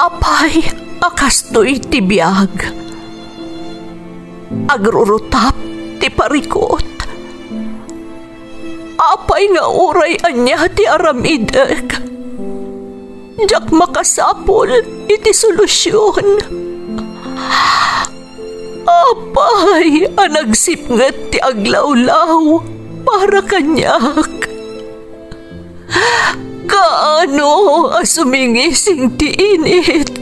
Apay, akastoy ti biyag. Agrurutap ti parikot. Apay nga uray anya ti aramidek. Jak makasapol iti solusyon. Apay, anagsipngat ti aglawlaw para kanyak. Kaano asumingising ti init.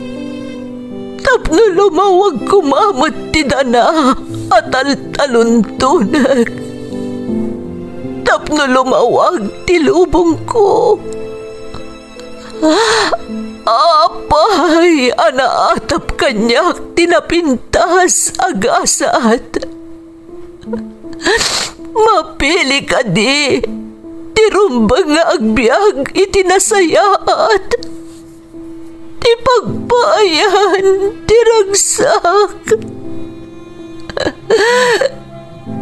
Tapno lumawag kumamot ti dana at taluntunak. Tapno lumawag ti lubong ko. Apay, anaatap kanyak tinapintas agasat. Mapili ka di, tirumbang nga agbyag itinasayaat. Ti pagpayan, tiragsak.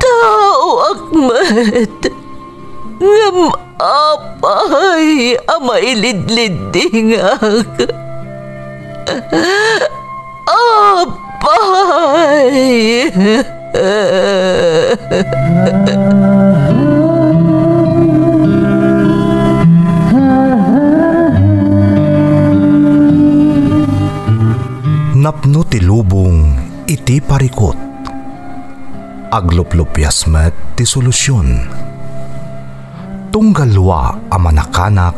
Tao akmat, ngam apay, amailidlidingak. Apay. Napno ti lubong iti parikot. Agluplupyas met ti solusyon. Tunggalwa a manakanak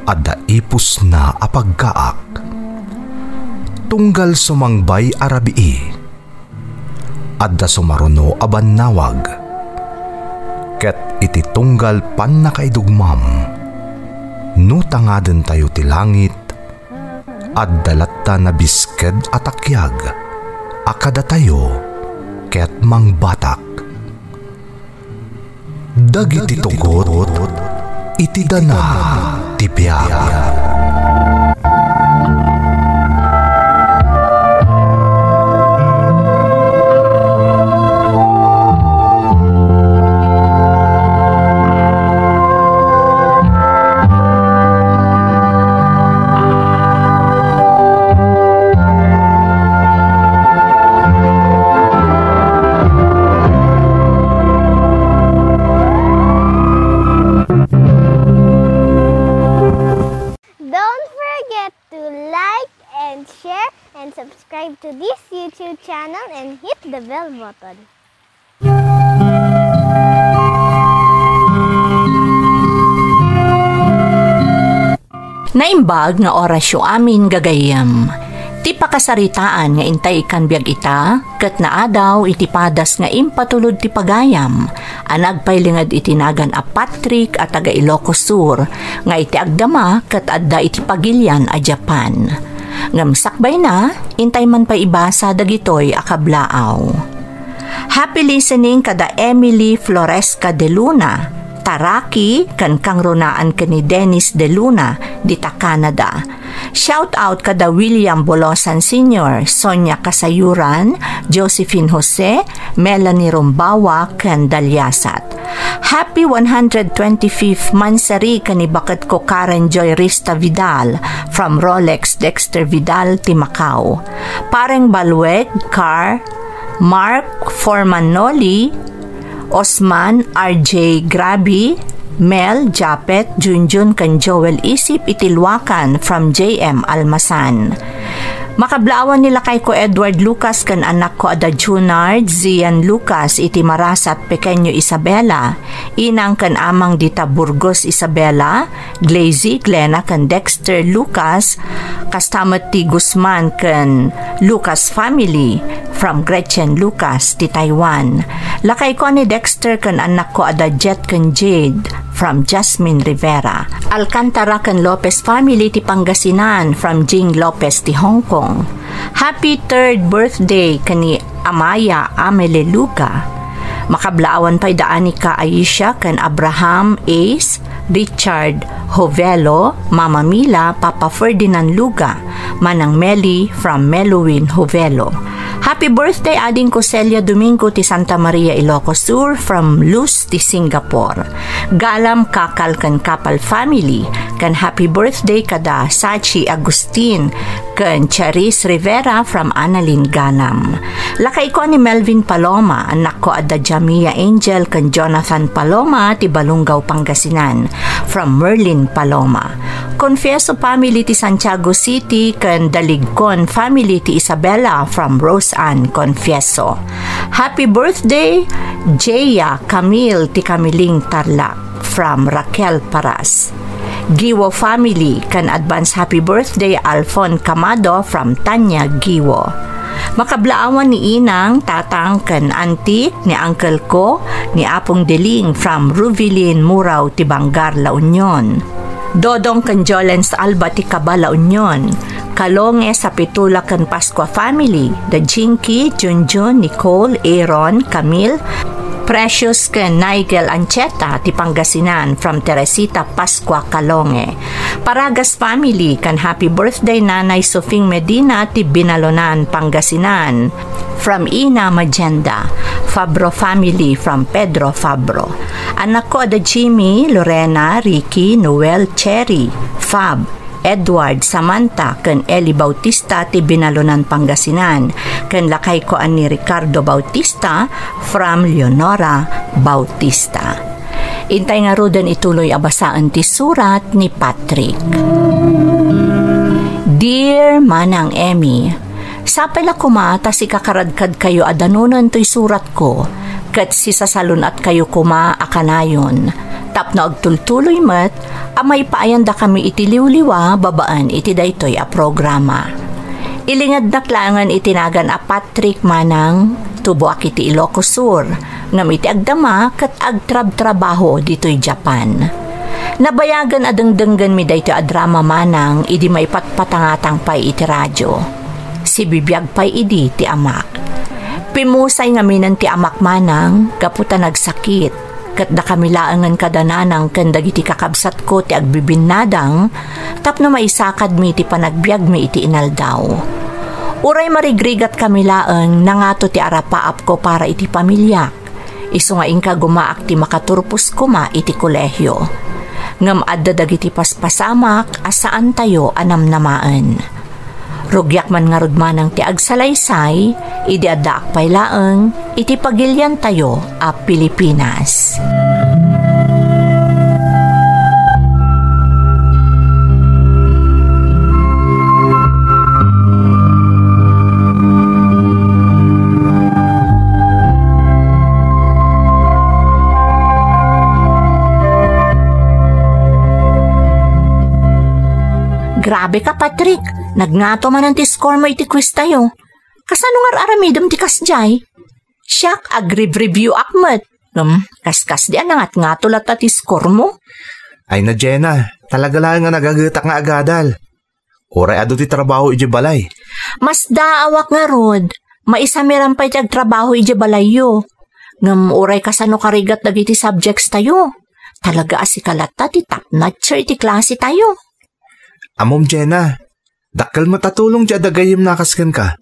adda ipus na apagkaak. Tunggal sumangbay arabii adda sumaruno a bannawag. Ket iti tunggal pan nakaidugmam no tangaden tayo ti langit adda latta na bisked atakyag akada tayo ket mangbatak. Dagiti tugot iti dana ti biag. Subscribe to this YouTube channel and hit the bell button. Naimbag nga orasyo amin gagayam. Ti pakasaritaan nga intay ikan biag ita, ket naadaw iti padas nga impatulod ti pagayam. Anagpailingad itinagan a Patrick at taga Ilocos Sur, nga iti agdama ket adda iti pagilyan a Japan. Ngamsakbay na, intay man pa ibasa dagitoy akablaaw. Happy listening kada Emily Floresca de Luna, Taraki kan kang runaan ka ni Dennis de Luna, dita Canada. Shout out kada William Bolosan Sr., Sonia Kasayuran, Josephine Jose, Melanie Rumbawa, kan Dalyasat. Happy 125th Mansari kanibakat ko Karen Joy Rista Vidal from Rolex Dexter Vidal, Timacao. Pareng Balweg, Car, Mark Formanoli, Osman RJ Grabi, Mel Japet Junjun kan Joel Isip Itilwakan from JM Almasan. Makablawan nila kay ko Edward Lucas kan anak ko ada Junard Zian Lucas iti Marasat Pequeño Isabela, inang kan amang dita Burgos Isabela, Glazy Glena kan Dexter Lucas, kastamat ti Guzman kan Lucas family from Gretchen Lucas ti Taiwan. Lakay ko ni Dexter kan anak ko ada Jet kan Jade from Jasmine Rivera. Alcantara kan Lopez family ti Pangasinan from Jing Lopez ti Hong Kong. Happy 3rd birthday kani Amaya Amele Luca. Makablaawan pa'y daani ka Aisha kan Abraham Ace, Richard Hovelo, Mama Mila, Papa Ferdinand Luga, Manang Meli from Meluwin Hovelo. Happy birthday ading ko Celia Domingo ti Santa Maria Ilocos Sur from Luz ti Singapore. Galam kakal kan Kapal family Kan happy birthday kada Sachi Agustin. Kan Charis Rivera from Annalyn Ganam. Lakay ko ni Melvin Paloma, anak ko adda Jamia Angel kan Jonathan Paloma ti Balungaw Pangasinan from Merlin Paloma. Confieso family ti Santiago City kan Daligcon family ti Isabela from Rose Ann Confieso. Happy birthday Jeya Camille ti Camiling Tarlac from Raquel Paras. Giwo family kan advance happy birthday Alfon Camado from Tanya Giwo. Makablaawan ni Inang, tatang kan antik ni uncle ko ni Apong Deling from Ruvilin Murao ti Bangar La Union. Dodong kan Jolens Alba ti Caba La Union. Kalonge sa Pitula kan Pascua family, the Jinky, Junjun, Nicole, Aaron, Camille, Precious ken Nigel Ancheta ti Pangasinan from Teresita Pascua Calonge. Paragas family kan happy birthday Nanay Sofing Medina ti Binalonan Pangasinan from Ina Magenda. Fabro family from Pedro Fabro. Anak ko ada Jimmy, Lorena, Ricky, Noel, Cherry, Fab, Edward, Samantha, ken Eli Bautista ti Binalonan Pangasinan, ken lakay ko ani Ricardo Bautista from Leonora Bautista. Intay nga rodan ituloy abasaan ti surat ni Patrick. Dear Manang Emmy, sapay la kumata si kakaradkad kayo adanunan to'y surat ko, kat si sasalun at kayo kuma akanayon. Tapno agtultuloy met, amay paayanda kami itiliwliwa babaan iti daytoy a programa. Ilingad naklangan itinagan a Patrick Manang tubo akiti Ilocos Sur, ngam iti agdama kat agtrab-trabaho ditoy Japan. Nabayagan adengdenggan mi daytoy a drama Manang idi may patpatangatang pay iti radyo. Si bibiyag pay idi ti amak. Pimusay ngaminan ti amak Manang kaputa nagsakit. Kat da kami laangan kadananang kanda iti kakabsat ko ti agbibinnadang tapno maisakad mi ti panagbiag mi iti inaldaw. Uray marigrigat kami laang nangato ti arapaap ko para iti pamilyak. Isu nga ingka gumaak ti makaturpos kuma iti kolehyo. Ngam adda dagiti paspasamak asaan tayo anamnamaan. Rugyak man nga rugmanang ti agsalaysay, idi adda akpay laeng, iti pagilyan tayo a Pilipinas. Grabe ka, Patrick. Nagngato man ang ti score mo iti quiz tayo. Kasano nga aramidom ti kasjay? Siyak, agrib-review akmet. Kaskas di anangat nga tulat ti score mo. Ay na Jenna, talaga lang nga nagagitak nga agadal. Oray ado ti trabaho iji balay. Mas daawak nga rod. Maisamiran pa iti agtrabaho iji balay yo. Ngam oray kasano karigat dagiti subjects tayo. Talaga asikalata ti top notcher iti klase tayo. Amom Jenna, dakkel matatulong di adagayim nakasken ka.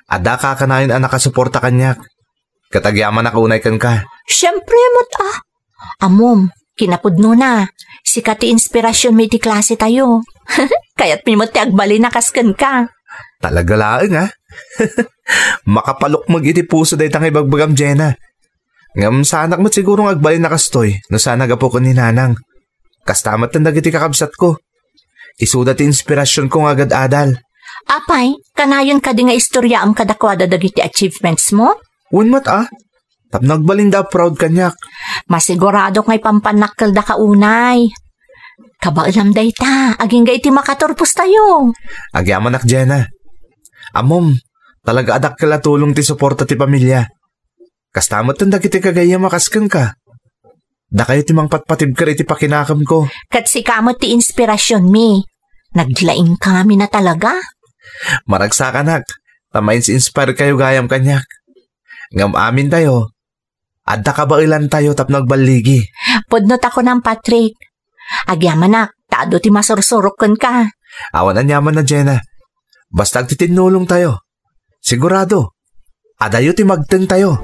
Ada ka kanayon anak kasuporta kanyak. Katagyaman na kaunay kan ka. Siyempre mo't Amom, kinapudno na. Sikati inspirasyon may ti klase tayo. Kaya't mi mo't ti agbali nakasken ka. Talaga laeng ha? Makapalok mag-iti puso day tang ibagbagam Jenna. Ngam sa anak mo't sigurong agbali nakastoy no sana gapo ko ni nanang. Kastamat na nagiti kakabsat ko. Isudat inspirasyon ko nga agad adal. Apay, kanayon ka di nga istorya ang kadakwada dagiti achievements mo? Unmat tapnagbalinda proud kanyak. Masigurado kay pampanakkel da kaunay. Kabailam day ta, aging ga iti makaturpos tayo. Agyaman nak Jenna. Amom, talaga adak kala tulong ti suporta ti pamilya. Kastamot tanda kiti kagaya makasken ka. Da kayo timang patpatib ka iti pakinakam ko. Kat si kamot ti inspirasyon mi. Naglaing kami na talaga. Maragsakan nak. Tamayin si inspire kayo gayam kanyak. Ngam amin tayo. Adda ka ba ilan tayo tap nagbaligi? Pudnot ako ng Patrick. Agyaman nak, taado ti masursurok ka. Awan ang yaman na Jenna. Basta agtitinulong tayo. Sigurado. Adayo ti magten tayo.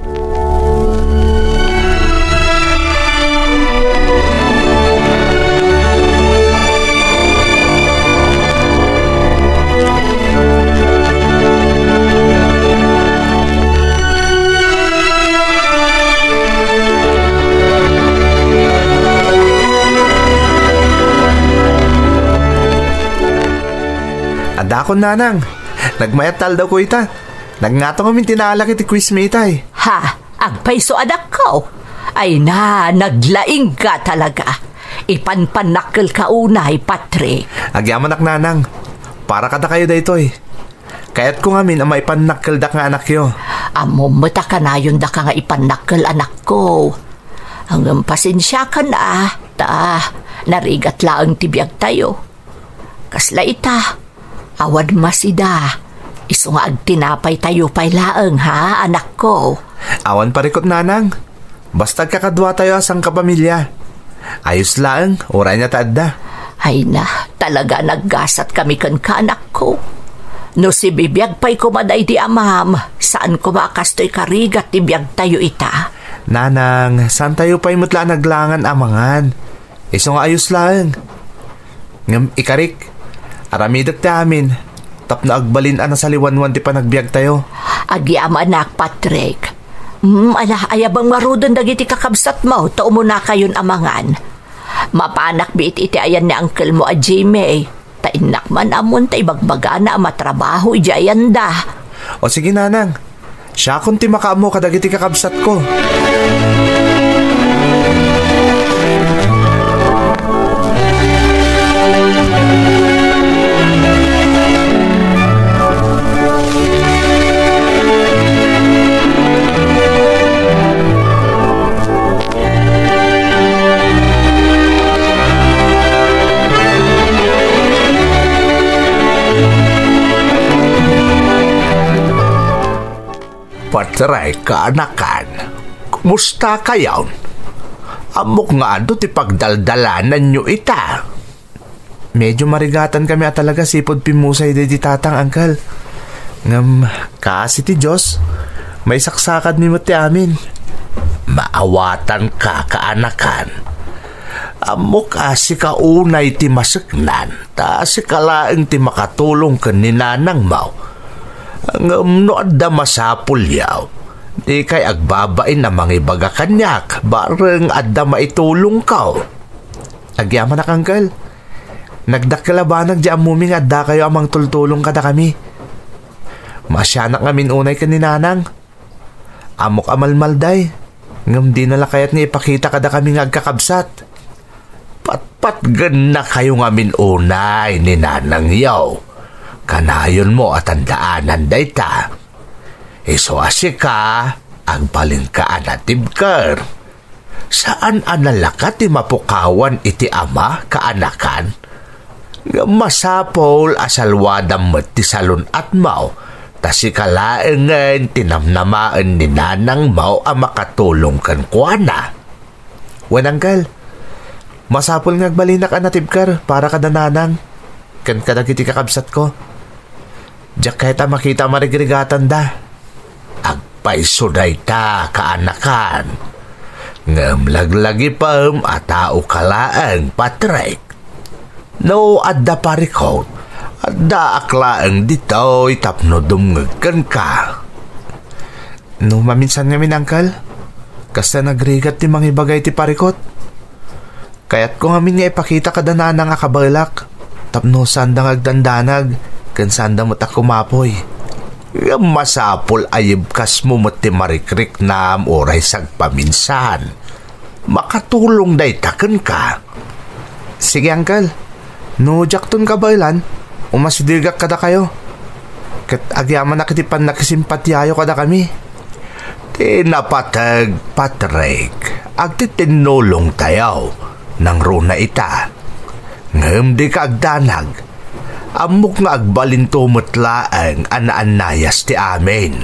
Dakon nanang. Nagmayatal daw ko ita. Nagngatong kami tinalak iti quiz me itay. Ha? Agpaiso anak ko? Ay na, naglaing ka talaga. Ipanpanakil ka unay, Patrick. Agyaman nanang. Para kada kayo daytoy. Kaya't ko ngamin ang maipanakil da nga anak yo. Amo mata ka na yun da ka nga ipanakil anak ko. Hanggang pasensya ka na. Narigat laang tibiyag tayo. Kasla ita. Awad masida. Iso nga agtinapay tayo pay laang ha, anak ko. Awan parikot nanang. Basta kakadwa tayo asang kapamilya. Ayos lang, oray niya taadda. Ay na, talaga naggasat kami kan ka, anak ko. No si bibiyag pa'y kumaday di amam, saan ko makastoy karigat di biyag tayo ita? Nanang, saan tayo pa'y mutla naglangan amangan? Iso nga ayos lang. Ngam ikarik, aramidak ta amin. Tap na agbalin ana sa liwanwan di pa nagbiag tayo. Agyam anak, Patrick. Ayabang marudon dagiti kakabsat mo, tao mo na kayon amangan. Mapanak biit iti ayan ni uncle mo a Jimmy. Tainak man amon ta ibagbaga na matrabaho ijayan da. O sige nanang, siya kung ti makaamo kadagiti kakabsat ko. Patray ka anakan, kumusta kayaw? Amok nga ando ti pagdaldalanan nyo ita. Medyo marigatan kami at talaga sipod pimusay di tatang angkal. Ngam, kasi ti Diyos, may saksakad ni mo ti amin. Maawatan ka kaanakan. Amok asi ka unay ti masaknan, ta si kalaeng ti makatulong ka ni nanang mo. Ang no adda masapul yaw, di kay agbabain na mangibaga kanyak, bareng adda maitulong ka. Agyaman na kangkal. Nagdakalabanag di amuming adda kayo amang tultulong kada kami. Masyanak ngamin unay ka ni nanang. Amok amalmalday. Ngam di nala kayat ni ipakita kada kami agkakabsat. Patpat gan na kayo ngamin unay ni nanang yaw. Kanayon mo at ang daanan dayta. Iso asi ka, agbalin ka anatibker. Saan analaka ti mapukawan iti ama kaanakan? Masapol asalwadam met ti salon at mau, ta si kalaengen tinamnamaan ni nanang mau a makatulong kan kuana. Wananggal, masapol nga agbalinak anatibker para kada nanang. Kan kadagiti kakabsat ko. Diyak kahit makita marigrigatan da. Agpaisoday ta kaanakan. Ngam laglagi pam atao kalaang Patrick. No adda parikot. Adda aklaang ditoy tapno dumngagkan ka. No maminsan ngamin angkal. Kasta nagrigat ti mangibagay ti parikot. Kaya't ko ngamin nga ipakita kada nanang akabalak. Tapno sandang agdandanag. Kan sanda mo ta kumapoy. Masapol ayib kas mo ti marikrik na oray sagpaminsan. Makatulong day taken ka. Sige angkal. No jakton ka bailan. Umasidirgak kada kayo. Kat agyaman na kitipan nakisimpatyayo kada kami. Tinapatag Patrick. Agtitinulong tayaw. Nang runa ita. Ngam di ka agdanag. Amok nga agbalin tumutlaang anaanayas ti amin.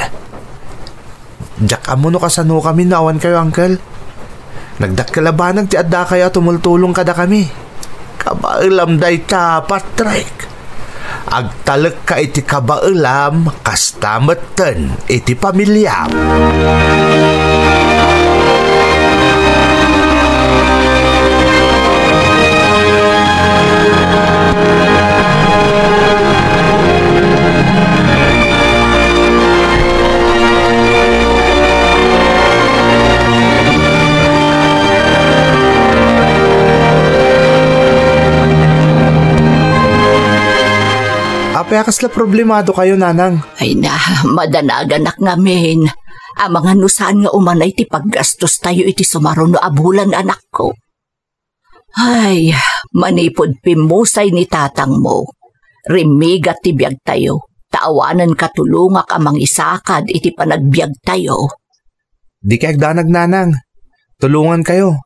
Diyak amo no kasano kami nawan kayo, angkel. Nagdakalabanag ti adda kaya tumultulong kada kami. Kabailam day ta, Patrick. Agtalek ka iti kabailam, kastamatan iti pamilya. Apayakas la problemado kayo, nanang. Ay na, madanagan ngamin. Ang mga nusan nga umanay ti paggastos tayo iti sumaron no abulan anak ko. Ay, manipod pimusay ni tatang mo. Rimigat ti biyag tayo. Taawanan katulungak amang isakad iti panagbiag tayo. Di kay agdanag, nanang. Tulungan kayo.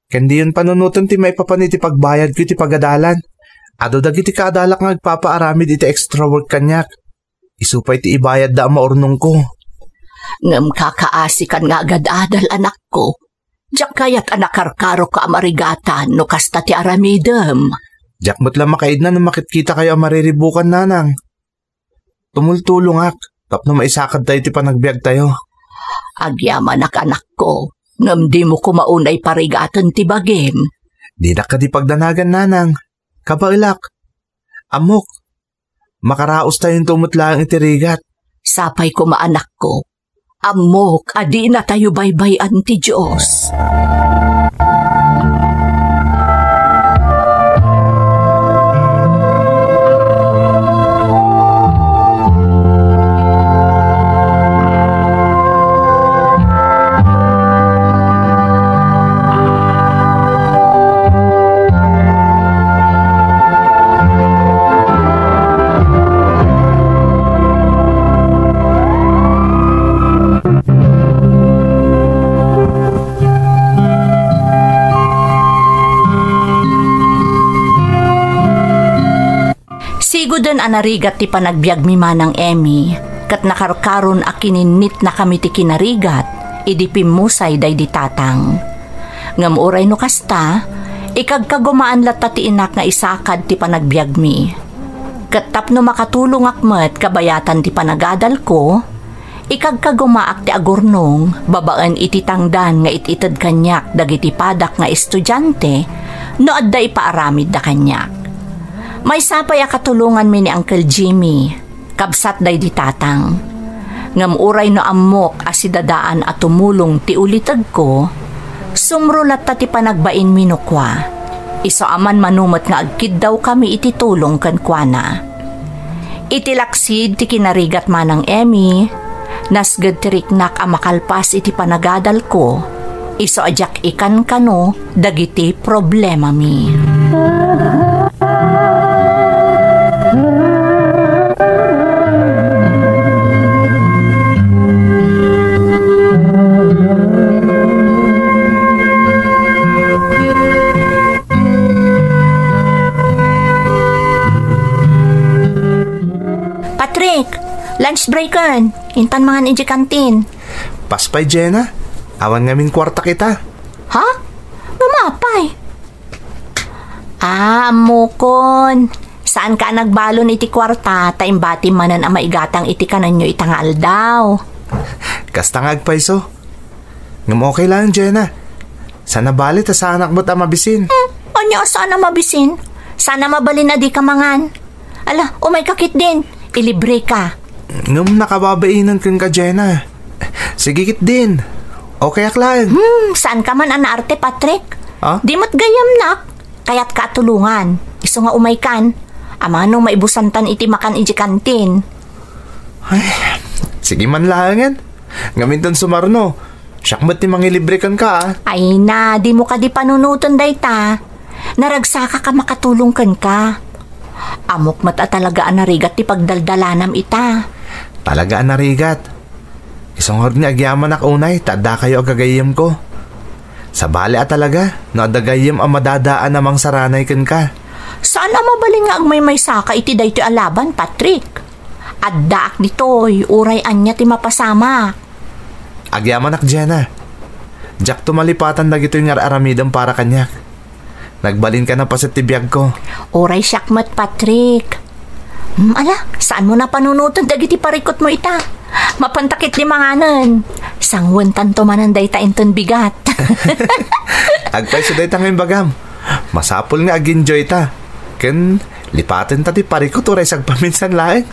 Kandi yun panunutan ti may papaniti pagbayad ko iti pagadalan. Ado dagiti kadalak nga agpapaaramid iti extra work kanyak. Isupay ti ibayad da maurnong ko. Ngam kakaasikan nga agad adal anak ko. Diyak kayat anakarkaro ka amarigatan no kasta ti aramidem. Diyak mo't lang makaid na makitkita kayo amariribukan, nanang. Tumultulong ak. Tapno maisakad tayo ti panagbiag tayo. Agyaman anak ko. Ngam di mo kumaunay parigatan ti bagim. Di na ka di pagdanagan, nanang. Kabailak. Amok. Makaraos tayong tumutlaang itirigat. Sapay ko maanak ko. Amok, adi na tayo baybayan ti Diyos. Sigodan anarigat ti panagbiag mi manang Emmy, kat nakarkaron a kininit na kami ti kinarigat, idi pimusay day di tatang. Ngam uray no kasta, ikagkagumaan lata ti inak nga isakad ti panagbiag mi. Kat tapno makatulong akmet kabayatan ti panagadal ko, ikagkagumaak ti agurnong, babaan iti tangdan nga ititad kanyak dagiti padak nga estudyante, no adda ipaaramid da kanyak. May sapay akatulungan mi ni Uncle Jimmy, kabsat day di tatang. Ngam uray no amok asidadaan at tumulong ti ulitag ko, sumrulat ta ti panagbain mi no kwa. Iso aman manumat nga agkid daw kami iti tulong kan kwana. Itilaksid ti kinarigat manang Emmy, nasgad tiriknak a makalpas iti panagadal ko, iso ajak ikan kano dagiti problema mi. Lunch breakan, intan mga ninja kantin. Paspay, Jenna. Awan ngamin kwarta kita. Ha? Lumapay. Mukon. Saan ka nagbalon iti kwarta, taimbati manan ang maigatang iti kanan nyo itangal daw. Kastangag pa iso. Ngam okay lang, Jenna. Sana balit sa anak mo't mabisin. Anya sana mabisin? Sana mabalin na di ka mangan. Ala, umay kakit din. Ilibre ka. Ngam nakababainan kang ka, Jenna. Sige kit din. Okay aklaan. Saan ka man anaarte, Patrick? Ha? Di mo't gayam nak. Kaya't katulungan. Iso nga umay kan. Amanong maibusantan iti makan iti kantin. Ay, sige man langan. Ngamintan sumarno. Siyak mo't ni mangilibre kan ka. Ay na, di mo ka di panunutan day ta. Naragsaka ka makatulong kan ka. Amok mata talaga anarigat ti pagdaldalanam ita. Talaga anarigat. Isang hord ni agyaman ak unay, tada kayo agagayim ko. Sa bali talaga, no adagayim ang madadaan namang saranay kan ka. Saan ang mabaling nga ang may saka iti day ti alaban, Patrick? Addaak ditoy, uray anya ti mapasama. Agyaman ak, Jenna. Jack tumalipatan na gito'y aramidam para kanyak. Nagbalin ka na pa sa tibiyag ko. Oray syakmat, Patrick. Ala, saan mo na panunutan dagiti parikot mo ita? Mapantakit limanganan. Sangwan tanto mananday ta inton bigat. Agpay sa day tangin bagam. Masapol nga ag-enjoy ta. Ken, lipatin ta ti parikot oray sagpaminsan laeng.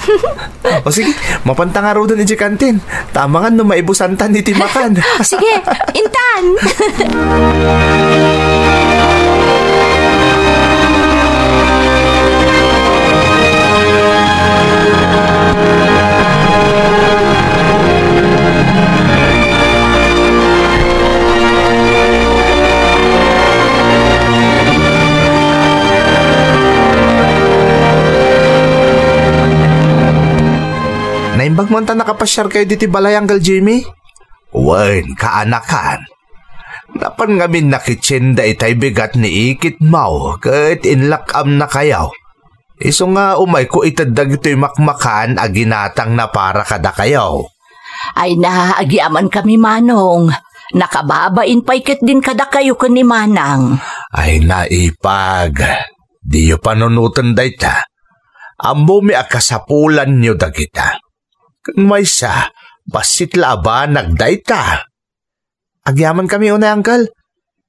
O sige, mapanta nga ro doon iti kantin. Tama nga no maibusantan iti makan. Sige, intan! Ambag mo nakapasyar kayo diti balay, Uncle Jimmy? Wen, kaanakan. Napan ngamin nakitsinda itay bigat ni ikit mau, kat inlakam na kayaw. Iso nga umay ko itadag ito'y makmakan aginatang na para kada kayaw. Ay naagiaman kami, Manong. Nakababain pa ikit din kada kayo ka ni Manang. Ay naipag, di yo panunutan dayta. Ambo mi akasapulan nyo dagita. Kung may sa, basit laba nagdayta. Agyaman kami una, Uncle.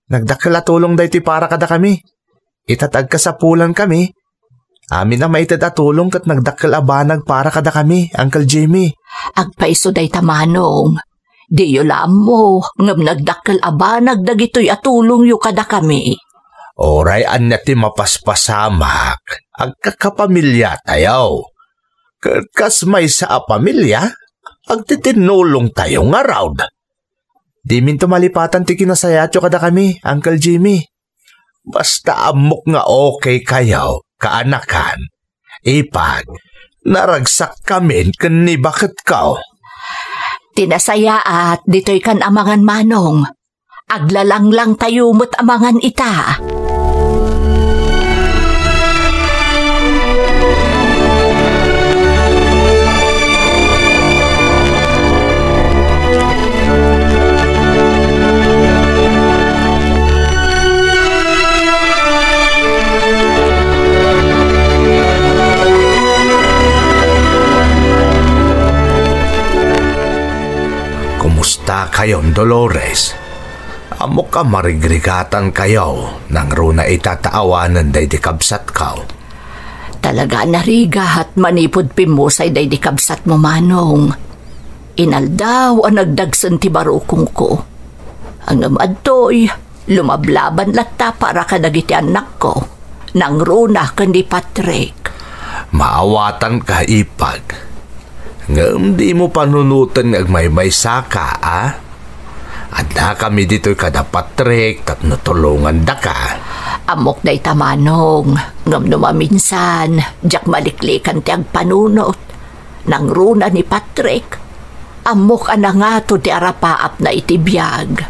Nagdakala tulong daytoy para kada kami. Itatag kasapulan kami. Amin na maitad atulong kat nagdakal abanag para kada kami, Uncle Jimmy. Agpaiso dayta, Manong. Di yo lam mo, ngam nagdakal abanag dagitoy atulong yo kada kami. Oray anya ti mapaspasamak, agkakapamilya tayaw. Kas may sa pamilya, agtitinulong tayo nga raw. Di min tumalipatan ti kinasayatyo kada kami, Uncle Jimmy. Basta amok nga okay kayaw, kaanakan. Ipag, naragsak kami kani bakit kaw. Tinasaya at dito'y kan amangan, Manong. Aglalang lang tayo mo't amangan ita. Kumusta kayon, Dolores? Amo ka marigrigatan kayo nang runa itataawanan day di kabsat kaw. Talaga nariga at manipod pimusay day di kabsat mo, Manong. Inaldaw ang nagdagsan ti barukong ko. Ang amadtoy, lumablaban latta para kadagiti anak ko. Nang runa kandi Patrick. Maawatan ka, Ipag. Ngam di mo panunutan agmay-may saka, ah? At na kami dito'y kada Patrick tat natulungan da ka. Amok day tamanong, ngam numaminsan, jak maliklikan ti agpanunot. Nang runa ni Patrick, amok anangato ti arapaap na itibiyag.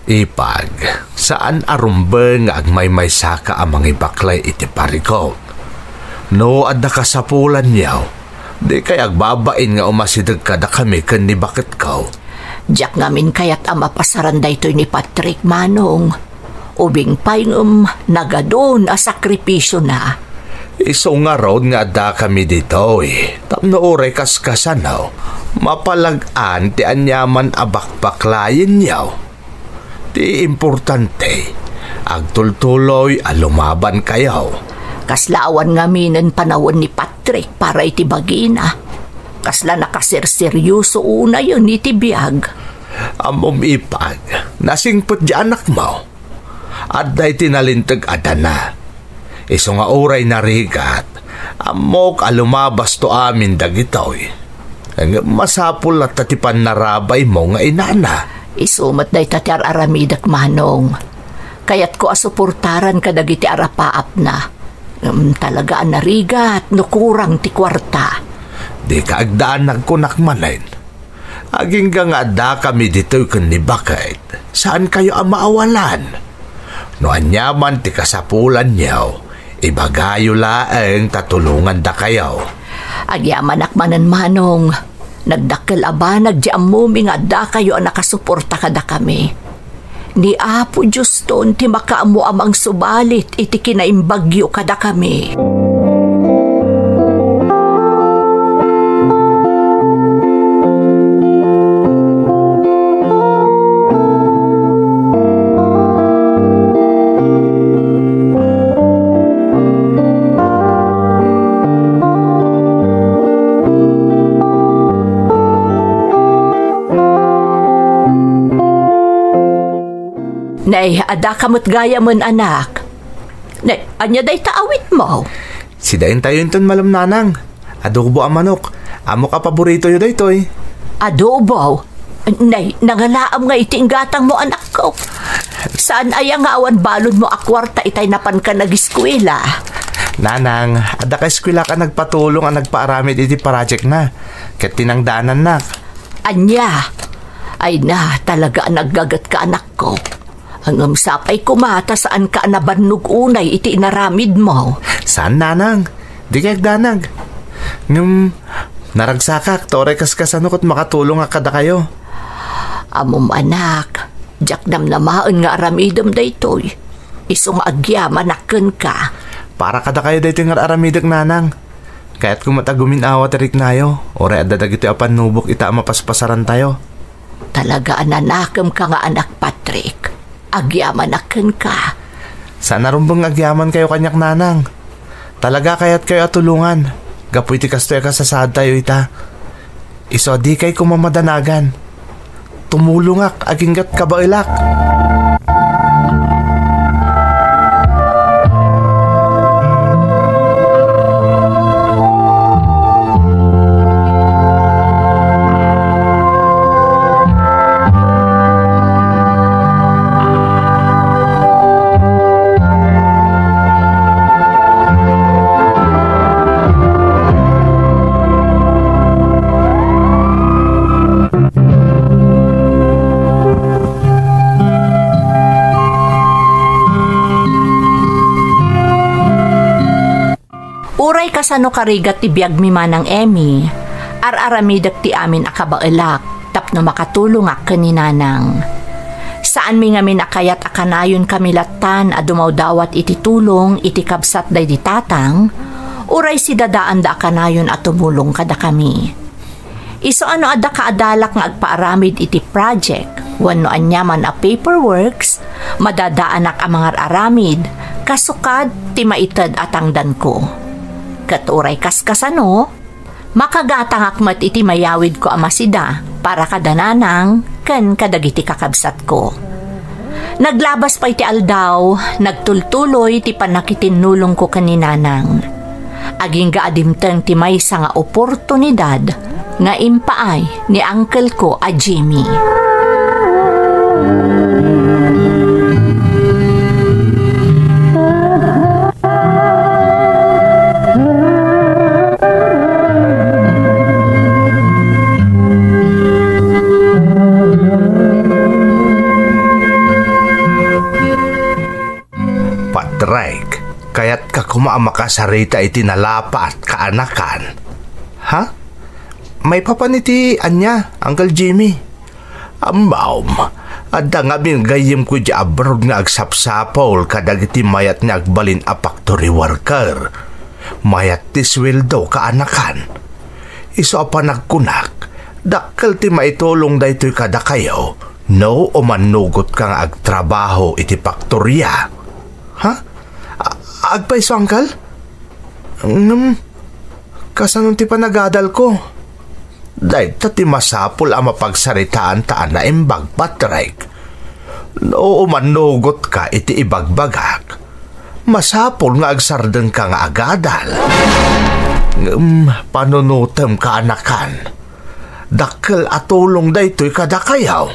Ipag, saan arumbeng agmay-may saka amang ibaklay iti parikot? No, ad nakasapulan yaw. Di kay agbabain nga umasidag kada kami kan ni bakit kaw. Diyak ngamin kaya't amapasaran da ito'y ni Patrick, Manong. Ubing payngum nagadon a sakripisyo na. Iso nga road nga da kami dito eh. Tapno oray kaskasanaw. Mapalag-an ti anyaman abakbaklayin yaw. Ti importante, agtultuloy a lumaban kayaw. Kaslaawan ngamin panawon ni Patrick para itibagina. Kasla nakasirseryoso una yun itibiyag. Amom Ipag, nasingpot di anak mo. At dahi tinalintag adana. Iso nga oray narigat, amok alumabas to amin dagitoy. Masapul at tatipan narabay mo nga inana. Isumat dahi tatyar aramidak, Manong. Kaya't ko asuportaran ka dagiti arapaap na. Talaga narigat, nukurang ti kwarta. Di ka agdaan nagkunakmanin. Aging nga da kami dito kun ni bakit. Saan kayo ang maawalan? No anyaman ti kasapulan niyaw, ibagayo laeng tatulungan da kayo. Agyaman akmanan, Manong. Nagdakkel aba, nagdiamumi nga da kayo ang nakasuporta kada kami. Ni Apo Diyos ton ti makaamu amang subalit iti kinaimbagyo kada kami. Nay, ada kamot gaya mon anak. Nay, anya day taawit mo? Si dahin tayo yun malam nanang. Adobo ang manok. Amo ka paborito yun daytoy. Adobo? Nay, nangalaam nga itinggatang mo anak ko. Saan aya nga awan balon mo akwarta itay napan ka nagiskwela? Nanang, adda ka eskwela ka nagpatulong ang nagpaaramid iti project na. Ket tinangdanan nak. Anya, ay na talaga naggagat ka anak ko. Ang sapay kumata saan ka nabannog unay iti inaramid mo. Saan nanang? Di kay danag. Naragsakak, toray kaskasano kot makatulong nga kada kayo. Amom anak, jakdam na maan nga aramidam daytoy. Isong agyaman aken ka. Para kada kayo dito nga aramidag nanang. Kaya't kung matagumin awat erik nayo, oray adadag ito apan nubok ita mapaspasaran tayo. Talaga ananakam ka nga anak Patrick. Agyaman aken ka. Sana rumbang agyaman kayo kanyak nanang. Talaga kaya't kayo atulungan. Gapoy ti kastoy ka sa saad tayo ita. Iso di kay kumamadanagan. Tumulungak aginggat kabailak. Uray kasano karigat ti biag mi manang Emmy, ar-aramidak ti amin akabailak, tapno makatulong ak kaninanang. Saan mi ngamin akayat akanayon kami latan a dumawdawat iti tulong iti kabsat day di tatang, uray si dadaan da akanayon at tumulong kada kami. Iso ano ada kaadalak nga agpaaramid iti project, wano anyaman a paperworks, madadaanak ang mga aramid, kasukad ti maitad atangdan ko. Katuray kaskasano, makagatang akmat iti mayawid ko amasida para kadananang ken kadagiti kakabsat ko. Naglabas pa iti aldaw, nagtultuloy ti panakitinulong ko kaninanang. Aging gaadimteng ti maysa nga oportunidad nga impaay ni uncle ko a Jimmy. Patrick, kaya't ka kumamakasarita iti nalapa at kaanakan. Ha? May papaniti anya, Uncle Jimmy. Ambaw, adda nga gayem ko di abroad nga agsapsapol kadag iti mayat nga agbalin a factory worker. Mayat ti sweldo kaanakan. Iso pa nagkunak, dakkel ti maitulong daytoy kada kayo, no o manugot kang agtrabaho iti faktorya. Ha? Agpaiso, Uncle? Kasanong ti panagadal ko? Dahil ti masapul ang mapagsaritaan taan na imbag, Patrick. No manugot ka iti ibagbagak. Masapul nga agsarden ka nga agadal. Panunutem ka anakan. Dakkel atulong daytoy kada kayaw.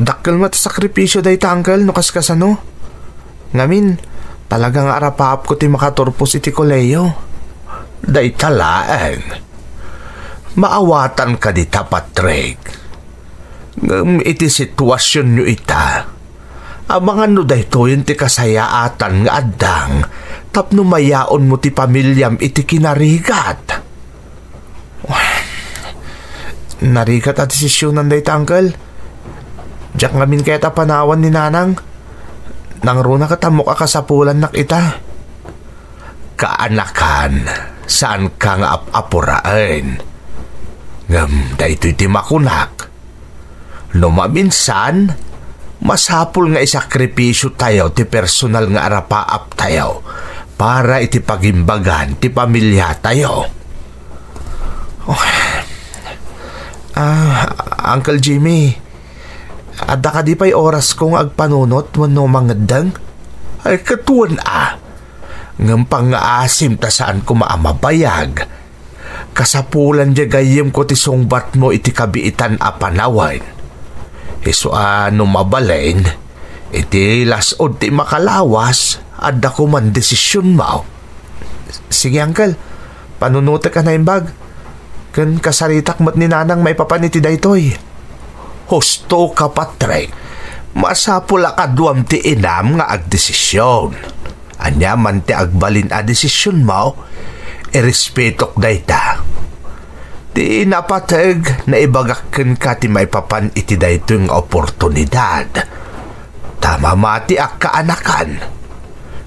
Dakkel mat sakripisyo day Uncle no kaskasano. Ngamin, talagang arapap ko ti makaturpos iti koleyo. Day talaeng. Maawatan ka dita, Patrick. Iti sitwasyon nyo ita. Abangan no dayto yun ti kasayaatan nga addang tapno mayaon mo ti pamilyam iti kinarigat. Narigat at desisyonan day Uncle. Diyak ngamin kaya panawan ni nanang. Nang runa katamok akasapulan nak ita. Kaanakan, saan ka nga apurain? Dahito iti makunak. Lumaminsan, masapul nga isakripisyo tayo ti personal nga arapaap tayo para iti pagimbagan ti pamilya tayo. Uncle Jimmy, adda ka di pa'y oras kong agpanunot wano mangadang? Ay katuan ngam pang-aasim ta saan ko maamabayag. Kasapulan di gayem ko ti sungbat mo iti kabiitan a panawan. Iso ano mabalain, iti lasod ti makalawas, adda ko man desisyon mo. Sige, Uncle. Panunutek ka na imbag. Kan kasaritak mo't ni Nanang may papaniti daytoy. Husto ka, Patrick. Masapula ka duwam ti inam nga agdesisyon. Anya man ti agbalin a desisyon mo, irespetok dayta. Di napatag na ibagakken ka ti may papan iti dayto nga oportunidad. Tama mati ak kaanakan.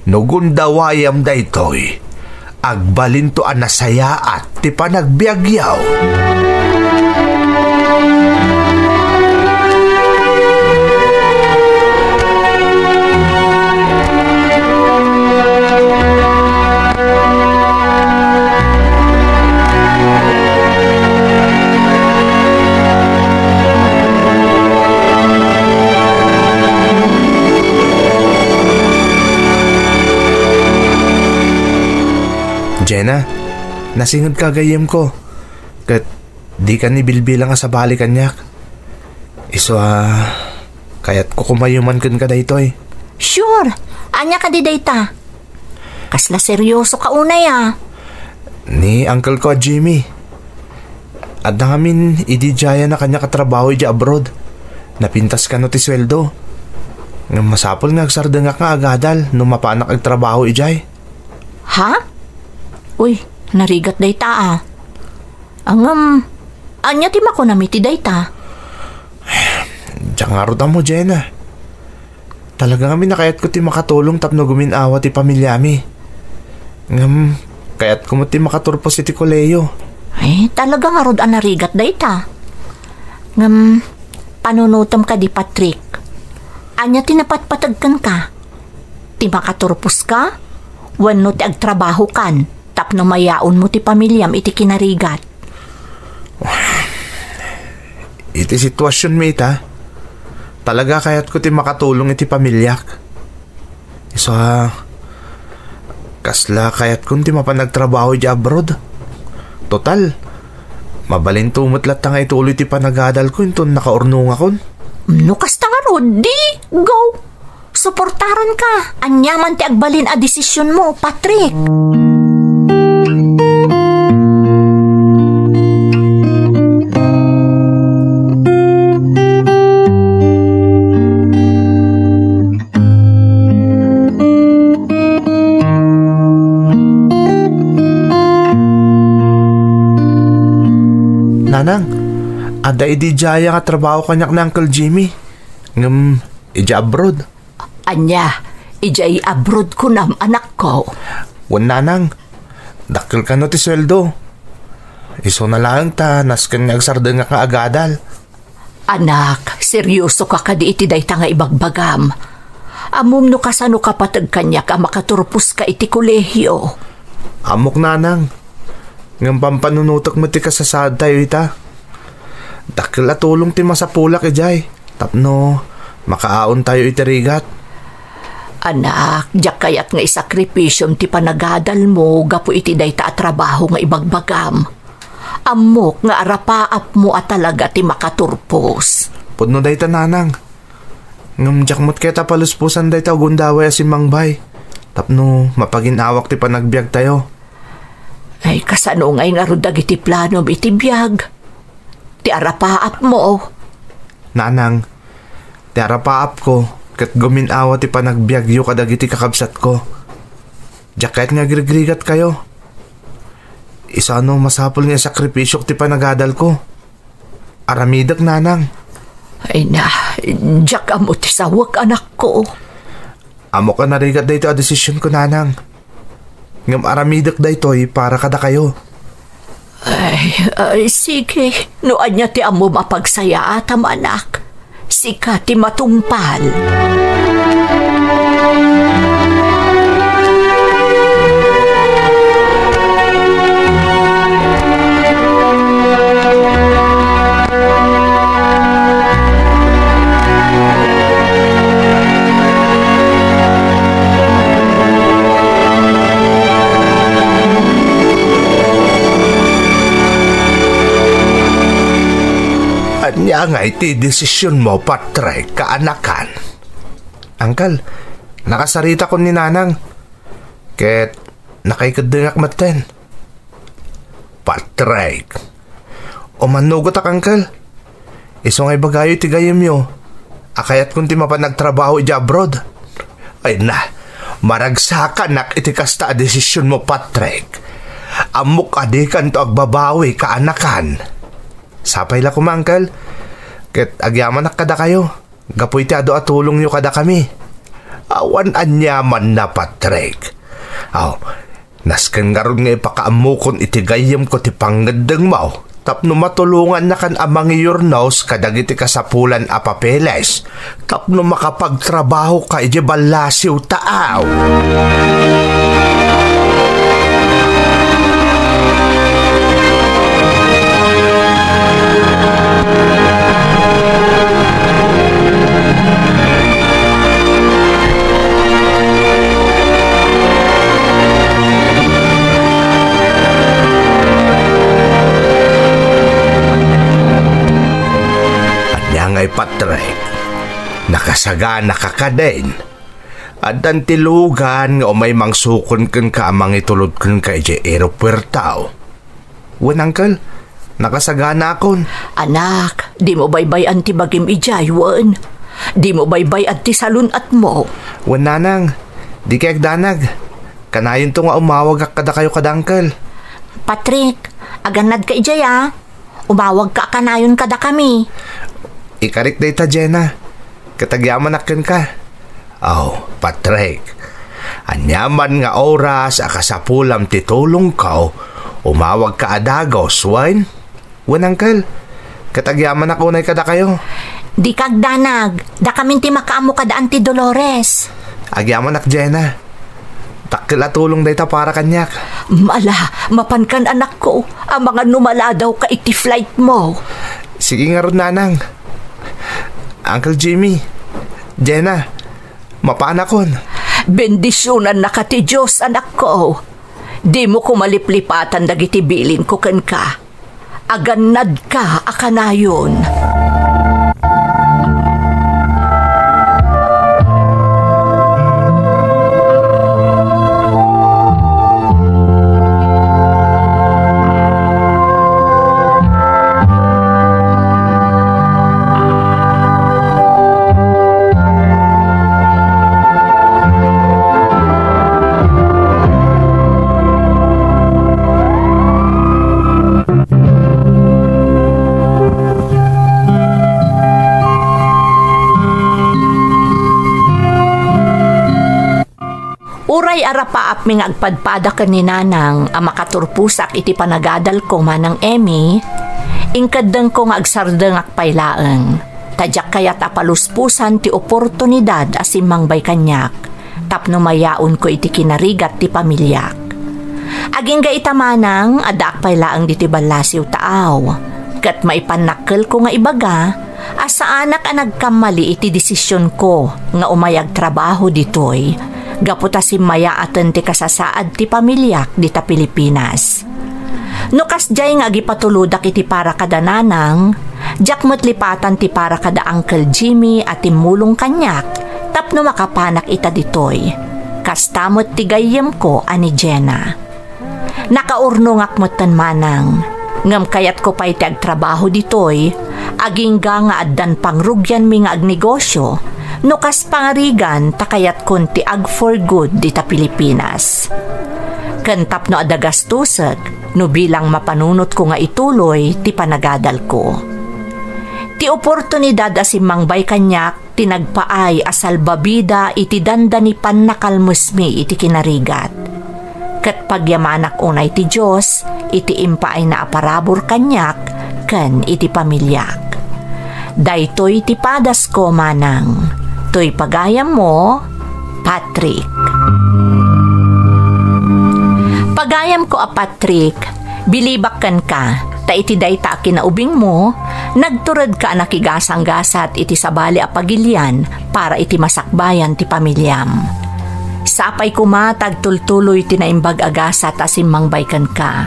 Nugundawayam daytoy, agbalin to anasaya at ti panagbiagyaw. Jenna, nasingod ka gayem ko. Kat di ka ni bilbilang nga sa bali kanyak. Iso kayat ko kumayuman kun ka daytoy. Sure, anya ka di dayta. Kasla seryoso ka unay Ni uncle ko Jimmy. At na kamin idijaya na kanya katrabaho ija abroad. Napintas ka no ti sweldo. Nga masapol nga agsardengak nga agadal no mapanak ag trabaho ijay. Ha? Uy, narigat dayta anya ti makonami ti dayta. Diyan nga ro mo, Jenna. Talaga kami nakayat ko ti makatulong tapno guminawa ti pamilyami. Kayat ko mo ti makaturpos iti koleyo. Ay, talaga nga rod narigat dayta. Panunutom ka di Patrick. Anya ti napatpatagkan ka. Ti makaturpos ka? Wano ti agtrabaho kan. Tapno mayaon mo ti pamilyam iti kinarigat. Iti sitwasyon mate Talaga kayat ko ti makatulong iti pamilyak. Iso kasla kayat ko ti mapanagtrabaho iti abroad. Total, mabalin tumutlat nga ituloy ti panagadal ko inton nakaurnong akon. No kasta nga rod, di go! Suportaran ka. Anyaman ti agbalin a desisyon mo, Patrick. Nanang, ada idijaya nga trabaho kanyak na Uncle Jimmy. Ija abroad. Anya, ijay abroad ko nam anak ko. Wan Nanang, dakil ka no ti sweldo. Iso na lang ta, naskan nga agsardeng nga agadal. Anak, seryoso ka kadi iti dayta nga ibagbagam. Amum no kasano ka patag kanya ka makaturpos ka iti kolehiyo. Amok Nanang. Ngam pampanunutok mo ti kasasad tayo ita. Dakil atulong ti masapulak ijay. Tapno, makaaon tayo itirigat. Anak, diyak kayat nga isakripisyom ti panagadal mo gapo iti dayta at trabaho nga ibagbagam. Amok nga arapaap mo at talaga ti makaturpos. Pudno dayta Nanang. Ngam diyak mo't keta paluspusan dayta gundaway asin mangbay. Tapno, mapaginawak ti panagbiag tayo. Ay, kasano ngay nga rudag iti plano iti biyag. Ti arapaap mo. Nanang, ti arapaap ko, kat guminawa ti panagbiagyo kadag iti kakabsat ko. Diyak nga grigrigat kayo. Isano masapol nga sakripisyo ti panagadal ko. Aramidak Nanang. Ay na, diyak amo ti sawak anak ko. Amo ka narigat dayto a desisyon ko Nanang. Ngam aramidak daytoy para kada kayo. Ay, sige. Noan niya ti amo mapagsaya atam anak. Sika ti matungpal. Anya nga iti desisyon mo, Patrick, kaanakan. Uncle, nakasarita ko ni Nanang. Ket, nakaikadingak maten. Patrick, Manugot ak, Uncle. Iso ngay bagayo ti gayam yo. Akayat kung ti mapanagtrabaho iti abroad. ay na, maragsakan nak iti kasta a desisyon mo, Patrick. Amok adikan to agbabawi kaanakan. Sapay la kuma, Uncle. Ket agyaman nak kada kayo. Gapoy ti ado at tulong nyo kada kami. Awan anyaman na, Patrick. Nasken nga ron nga ipakaamukon iti gayam ko ti panggandang mo. Tapno matulungan na kan amang iyornaws kadag iti kasapulan a papeles. Tapno makapagtrabaho ka iti balasiw taaw. Ngay Patrick, nakasagana ka din. At ang tilugan o may mangsukon kan ka amang itulod kan ka iti aeropuertaw. Wan, Uncle, nakasagana akon. Anak, di mo baybay anti bagim ijay, wan. Di mo baybay anti salun at mo. Wan, Nanang, di kayag danag. Kanayon to nga umawag kada kayo kada, Uncle. Patrick, aganad ka ijay ah. Umawag ka kanayon kada kami. Ikarik day ta, Jenna. Katagyaman akin ka. Patrick. Anyaman nga oras akasapulam titulong ka, umawag ka adagos, wan? Wan, Uncle. Katagyaman ako na kada kayo. Di kagdanag. Da kamin ti makaamo kada Auntie Dolores. Agyaman ak, Jenna. Takil at tulong day ta para kanyak. Mala, mapankan anak ko. Ang mga numala daw ka iti flight mo. Sige nga ron, Nanang. Uncle Jimmy, Jenna, mapanakon. Bendisyonan na ka ti Diyos, anak ko. Di mo ko maliplipatan dagiti bilin ko ken ka. Aganad ka akanayon. Uray arapaap ming agpadpada ka ni Nanang ang makaturpusak iti panagadal ko manang Emmy, ingkadeng ko nga agsardeng akpailaeng. Tadyak kayat apaluspusan ti oportunidad asimang bay kanyak, tapno mayaon ko iti kinarigat ti pamilyak. Aging ga itamanang ada akpailaeng diti balasiw taaw, kat maipanakkel ko nga ibaga, asa anak ang nagkamali iti desisyon ko nga umayag trabaho ditoy, gaputa si maya aten ti kasasaad ti pamilyak di ta Pilipinas. No kasjay nga agipatuludak iti para kada Nanang, jak matlipatan ti para kada Uncle Jimmy at timulong kanyak, tapno makapanak ita ditoy. Kastamot ti gayem ko ani Jenna. Nakaurno ngakmutan manang, ngam kayat ko pa iti agtrabaho ditoy, aging nga addan pangrugyan mi nga agnegosyo, no kas pangarigan takayat kunti ag for good di ta Pilipinas. Kantap no adagastusag, no bilang mapanunot ko nga ituloy ti panagadal ko. Ti oportunidad asimang bay kanyak tinagpaay asal babida iti dandanipan nakalmusmi iti kinarigat. Kat pagyamanak unay ti Diyos, iti impaay na aparabor kanyak ken iti pamilyak. Daytoy ti padas ko manang. To'y pagayam mo, Patrick. Pagayam ko a Patrick, bilibakkan ka, ta iti dayta kinaubing mo, nagturad ka nakigasang-gasat iti sabali a pagilyan para iti masakbayan ti pamilyam. Sapay kumatag tultuloy tinaimbag agasat asimang baykan ka.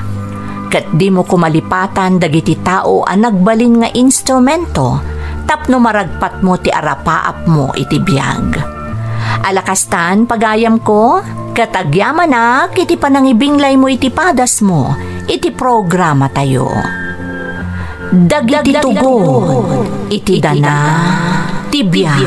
Kat di mo kumalipatan dagiti tao ang nagbalin nga instrumento, tapno maragpat mo ti arapaap mo iti biyag. Alakastan pagayam ko, katagyaman na iti panangibinglay mo iti padas mo, iti programa tayo. Dagiti tugon, iti dana, tibyan.